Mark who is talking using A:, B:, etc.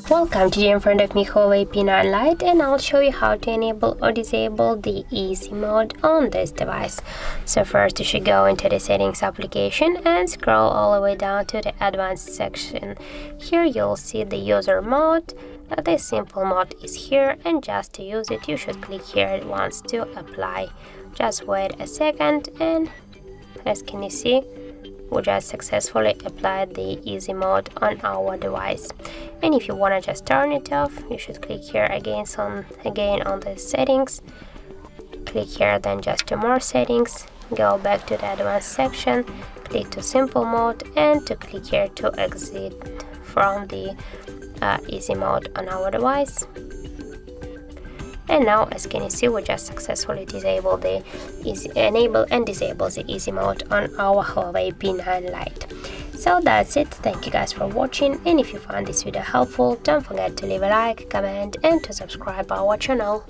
A: Welcome, today in front of me HUAWEI P9 Lite, and I'll show you how to enable or disable the easy mode on this device. So first you should go into the settings application and scroll all the way down to the advanced section. Here you'll see the user mode. The simple mode is here, and just to use it you should click here once to apply. Just wait a second, and as can you see, we just successfully applied the easy mode on our device. And if you want to just turn it off, you should click here again on the settings, click here, then just to more settings, go back to the advanced section, click to simple mode, and to click here to exit from the easy mode on our device. And now, as can you see, we just successfully enable and disable the easy mode on our HUAWEI P9 Lite. So that's it. Thank you guys for watching, and if you found this video helpful, don't forget to leave a like, comment, and to subscribe our channel.